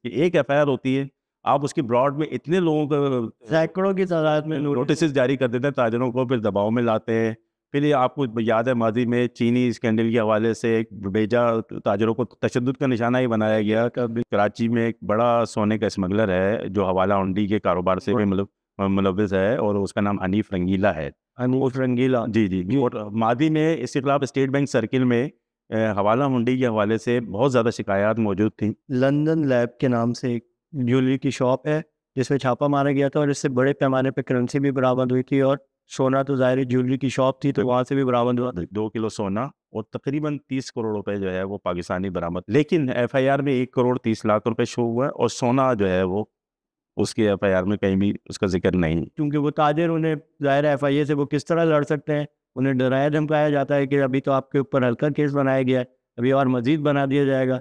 کہ ایک F I R ہوتی ہے, آپ اس کی براڈ میں اتنے لوگوں کو سینکڑوں کی تعداد میں نوٹسز جاری کر دیتے ہیں تاجروں کو, پھر دباؤ میں لاتے ہیں. پھر یہ آپ کو یاد ہے ماضی میں چینی اسکینڈل کے حوالے سے ایک بیجا تاجروں کو تشدد کا نشانہ ہی بنایا گیا. کراچی میں ایک بڑا سونے کا اسمگلر ہے جو حوالہ ہنڈی کے کاروبار سے بھی ملوث ہے, اور اس کا نام حنیف رنگیلا ہے. حنیف رنگیلا. جی. اور ماضی میں اس کے خلاف اسٹیٹ بینک سرکل میں حوالہ منڈی کے حوالے سے بہت زیادہ شکایات موجود تھیں. لندن لیب کے نام سے ایک جیولری کی شاپ ہے جس میں چھاپا مارا گیا تھا, اور اس سے بڑے پیمانے پہ کرنسی بھی برآمد ہوئی تھی, اور سونا تو ظاہر جیولری کی شاپ تھی تو وہاں سے بھی برآمد ہوا. 2 کلو سونا اور تقریباً 30 کروڑ روپے جو ہے وہ پاکستانی برآمد. لیکن ایف آئی آر میں 1 کروڑ 30 لاکھ روپے شو ہوا ہے, اور سونا جو ہے وہ اس کی ایف آئی آر میں کہیں بھی اس کا ذکر نہیں. کیونکہ وہ تاجر, انہیں ظاہر ایف آئی اے سے وہ کس طرح لڑ سکتے ہیں, انہیں ڈرایا دھمکایا جاتا ہے کہ ابھی تو آپ کے اوپر ہلکا کیس بنایا گیا ہے, ابھی اور مزید بنا دیا جائے گا.